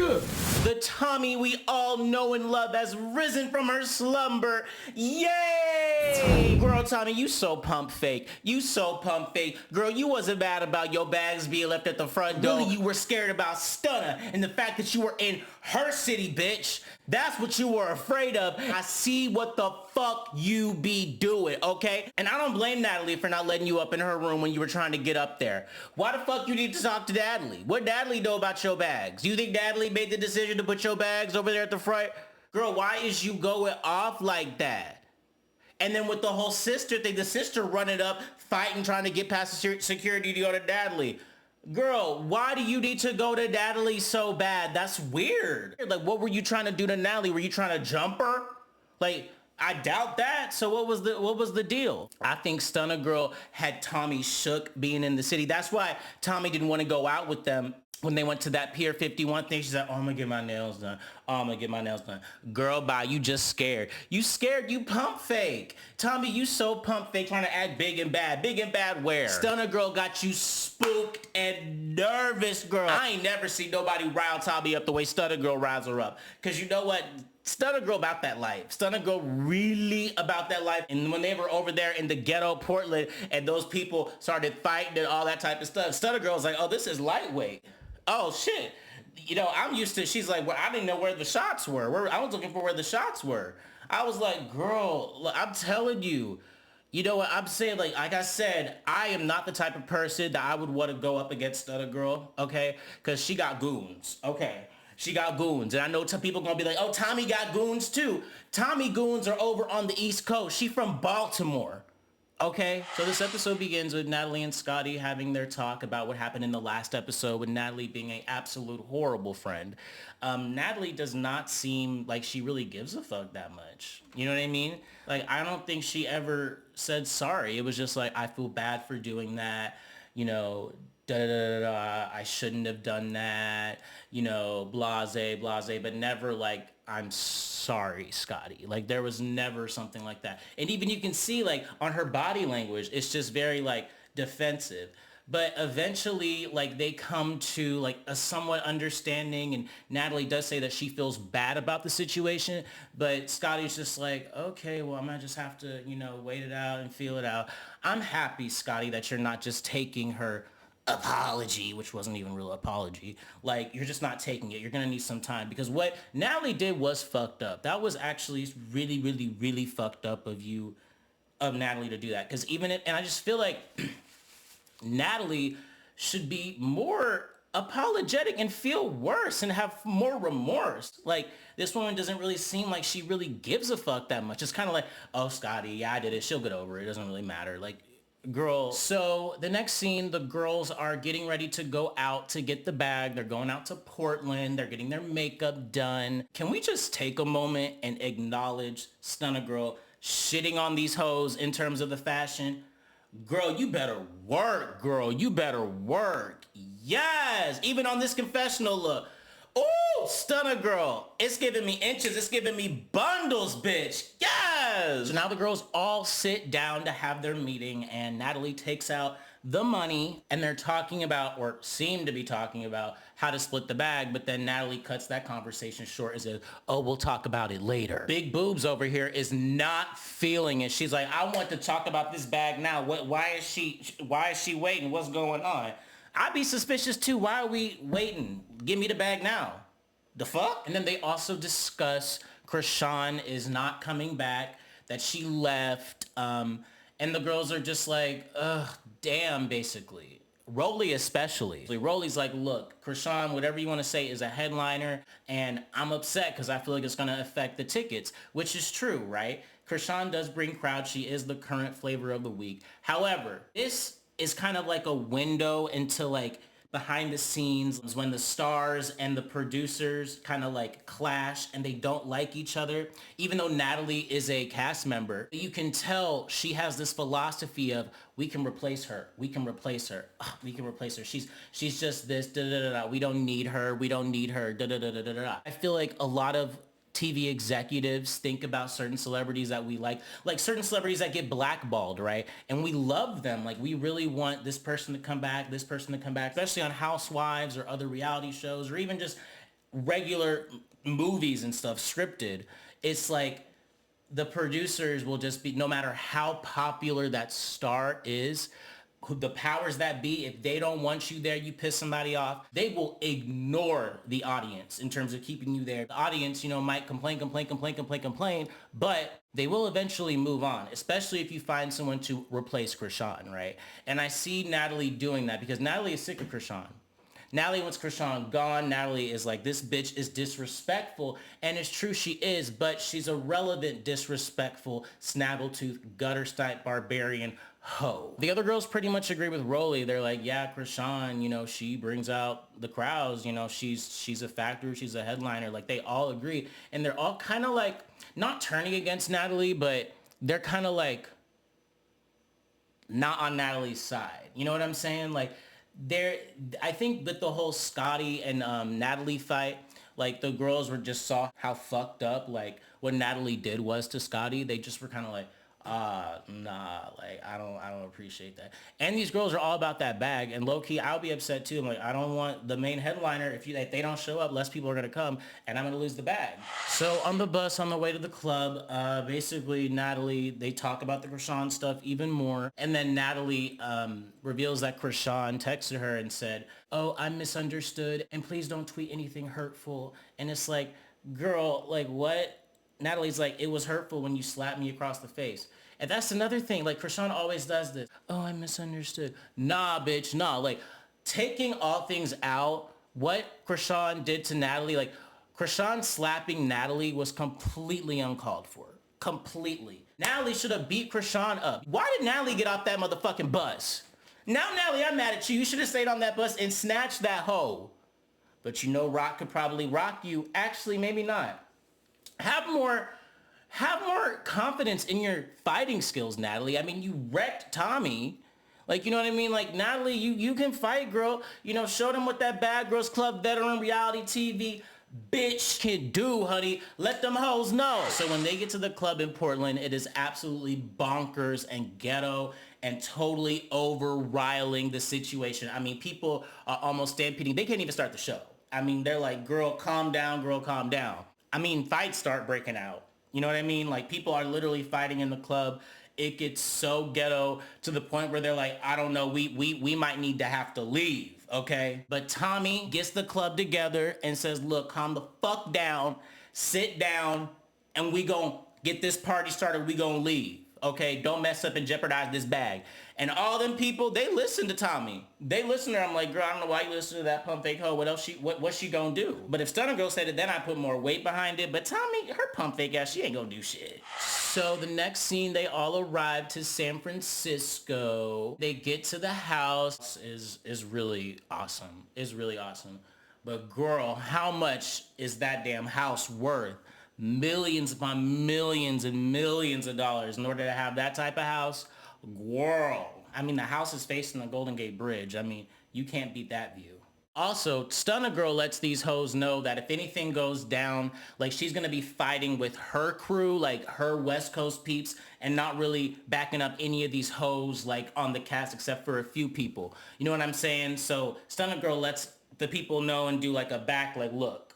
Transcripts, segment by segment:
The Tommie we all know and love has risen from her slumber. Yay! Girl, Tommie, you so pump fake. You so pump fake. Girl, you wasn't mad about your bags being left at the front door. Really, you were scared about Stunna and the fact that you were in her city, bitch. That's what you were afraid of. I see what the fuck you be doing, okay? And I don't blame Natalie for not letting you up in her room when you were trying to get up there. Why the fuck you need to talk to Natalie? What Natalie know about your bags? You think Natalie made the decision to put your bags over there at the front? Girl, why is you going off like that? And then with the whole sister thing, the sister running up, fighting, trying to get past the security to go to Natalie. Girl, why do you need to go to Natalie so bad? That's weird. Like, what were you trying to do to Natalie? Were you trying to jump her? Like, I doubt that. So what was the deal? I think Stunna Girl had Tommie shook being in the city. That's why Tommie didn't want to go out with them when they went to that Pier 51 thing. She's like, oh, I'm gonna get my nails done. Oh, I'm gonna get my nails done. Girl, bye, you just scared. You scared, you pump fake. Tommie, you so pump fake trying to act big and bad. Big and bad where? Stunna Girl got you spooked and nervous, girl. I ain't never seen nobody rile Tommie up the way Stunna Girl riles her up. Cause you know what? Stunna Girl about that life. Stunna Girl really about that life. And when they were over there in the ghetto Portland and those people started fighting and all that type of stuff, Stunna Girl was like, oh, this is lightweight. Oh, shit. You know, I'm used to, she's like, well, I didn't know where the shots were. I was looking for where the shots were. I was like, girl, look, I'm telling you, you know what I'm saying? Like I said, I am not the type of person that I would want to go up against Stunna Girl, okay? Because she got goons, okay? She got goons. And I know some people are going to be like, oh, Tommie got goons too. Tommie goons are over on the East Coast. She from Baltimore. Okay, so this episode begins with Natalie and Scotty having their talk about what happened in the last episode with Natalie being an absolute horrible friend. Natalie does not seem like she really gives a fuck that much. You know what I mean? Like, I don't think she ever said sorry. It was just like, I feel bad for doing that, you know, I shouldn't have done that, you know, blase, but never like, I'm sorry, Scotty. Like, there was never something like that. And even you can see, like, on her body language, it's just very, like, defensive. But eventually, like, they come to, like, a somewhat understanding, and Natalie does say that she feels bad about the situation, but Scotty's just like, okay, well, I'm gonna just have to, you know, wait it out and feel it out. I'm happy, Scotty, that you're not just taking her apology, which wasn't even real apology. Like, you're just not taking it. You're gonna need some time, because what Natalie did was fucked up. That was actually really, really, really fucked up of Natalie to do that. Because and I just feel like Natalie should be more apologetic and feel worse and have more remorse. Like, this woman doesn't really seem like she really gives a fuck that much. It's kind of like, oh, Scotty, yeah, I did it. She'll get over it. It doesn't really matter. Like, girl. So the next scene, the girls are getting ready to go out to get the bag. They're going out to Portland. They're getting their makeup done. Can we just take a moment and acknowledge Stunna Girl shitting on these hoes in terms of the fashion? Girl, you better work, girl. You better work. Yes. Even on this confessional look. Ooh, Stunna Girl. It's giving me inches. It's giving me bundles, bitch. Yes. So now the girls all sit down to have their meeting, and Natalie takes out the money, and they're talking about, or seem to be talking about, how to split the bag. But then Natalie cuts that conversation short and says, oh, we'll talk about it later. Big Boobs over here is not feeling it. She's like, I want to talk about this bag now. Why is she waiting? What's going on? I'd be suspicious too. Why are we waiting? Give me the bag now. The fuck? And then they also discuss Krishan is not coming back, that she left, and the girls are just like, ugh, damn, basically. Rolly especially. Rolly's like, look, Krishan, whatever you want to say, is a headliner, and I'm upset because I feel like it's going to affect the tickets, which is true, right? Krishan does bring crowds. She is the current flavor of the week. However, this is kind of like a window into, like, behind the scenes when the stars and the producers kind of like clash and they don't like each other. Even though Natalie is a cast member, you can tell she has this philosophy of, we can replace her. We can replace her. We can replace her. She's just this, da da da da. We don't need her. We don't need her. Da da da da da da. I feel like a lot of TV executives think about certain celebrities that we like certain celebrities that get blackballed, right? And we love them. Like, we really want this person to come back, especially on Housewives or other reality shows, or even just regular movies and stuff scripted, it's like the producers will just be, no matter how popular that star is, the powers that be, if they don't want you there, you piss somebody off, they will ignore the audience in terms of keeping you there. The audience, might complain, but they will eventually move on, especially if you find someone to replace Krishan, right? And I see Natalie doing that because Natalie is sick of Krishan. Natalie wants Krishan gone. Natalie is like, this bitch is disrespectful. And it's true, she is, but she's a relevant, disrespectful, snaggletooth, gutter-type barbarian hoe. The other girls pretty much agree with Rolly. They're like, yeah, Krishan, she brings out the crowds. She's a factor. She's a headliner. Like, they all agree. And they're all kind of like, not turning against Natalie, but they're kind of like not on Natalie's side. You know what I'm saying? Like, I think that the whole Scotty and Natalie fight, like, the girls just saw how fucked up, like, what Natalie did was to Scotty. They just were kind of like, nah, like, I don't appreciate that. And these girls are all about that bag, and low-key, I'll be upset too. I'm like, I don't want the main headliner, if they don't show up, less people are gonna come, and I'm gonna lose the bag. So on the bus, on the way to the club, basically, Natalie, they talk about the Krishan stuff even more, and then Natalie reveals that Krishan texted her and said, oh, I'm misunderstood, and please don't tweet anything hurtful. And it's like, girl, like, what? Natalie's like, it was hurtful when you slapped me across the face. And that's another thing. Like, Krishan always does this. Oh, I misunderstood. Nah, bitch, nah. Like, taking all things out, what Krishan did to Natalie, like, Krishan slapping Natalie was completely uncalled for. Completely. Natalie should have beat Krishan up. Why did Natalie get off that motherfucking bus? Now, Natalie, I'm mad at you. You should have stayed on that bus and snatched that hoe. But Rock could probably rock you. Actually, maybe not. Have more confidence in your fighting skills, Natalie. I mean, you wrecked Tommie. Like, you know what I mean? Like, Natalie, you can fight, girl. Show them what that Bad Girls Club veteran reality TV bitch can do, honey. Let them hoes know. So when they get to the club in Portland, it is absolutely bonkers and ghetto and totally over-riling the situation. I mean, people are almost stampeding. They can't even start the show. I mean, they're like, girl, calm down, girl, calm down. I mean, fights start breaking out. You know what I mean? Like, people are literally fighting in the club. It gets so ghetto to the point where they're like, I don't know, we might need to have to leave, okay? But Tommie gets the club together and says, look, calm the fuck down, sit down, and we gon' get this party started. We gon' leave, okay? Don't mess up and jeopardize this bag. And all them people, they listen to Tommie. They listen to her. I'm like, girl, I don't know why you listen to that pump fake hoe. What's she gonna do? But if Stunna Girl said it, then I put more weight behind it. But Tommie, her pump fake ass, she ain't gonna do shit. So the next scene, they all arrive to San Francisco. They get to the house. Is really awesome. It's really awesome. But girl, how much is that damn house worth? Millions upon millions and millions of dollars in order to have that type of house. Girl, I mean, the house is facing the Golden Gate Bridge. I mean, you can't beat that view. Also, Stunna Girl lets these hoes know that if anything goes down, like, she's gonna be fighting with her crew, like her West Coast peeps, and not really backing up any of these hoes, like, on the cast except for a few people. You know what I'm saying? So Stunna Girl lets the people know and do like a back, like, look,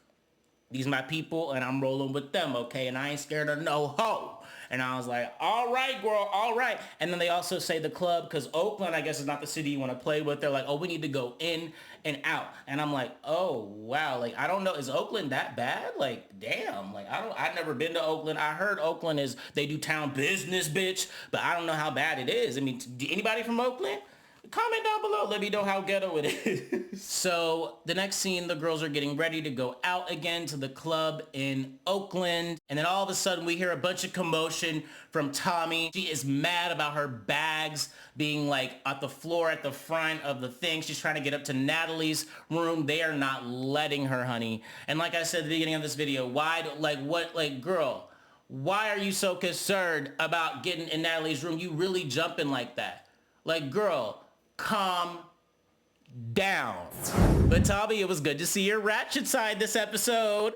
these my people and I'm rolling with them, okay? And I ain't scared of no hoe. And I was like, all right, girl, all right. And then they also say the club, because Oakland, I guess, is not the city you want to play with. They're like, oh, we need to go in and out. And I'm like, oh, wow. Like, I don't know. Is Oakland that bad? Like, damn. Like, I've never been to Oakland. I heard Oakland is, they do town business, bitch. But I don't know how bad it is. I mean, anybody from Oakland? Comment down below. Let me know how ghetto it is. So the next scene, the girls are getting ready to go out again to the club in Oakland. And then all of a sudden we hear a bunch of commotion from Tommie. She is mad about her bags being like at the floor at the front of the thing. She's trying to get up to Natalie's room. They are not letting her, honey. And like I said at the beginning of this video, girl, why are you so concerned about getting in Natalie's room? You really jumping like that? Like, girl, calm down. But Tommie, it was good to see your ratchet side this episode.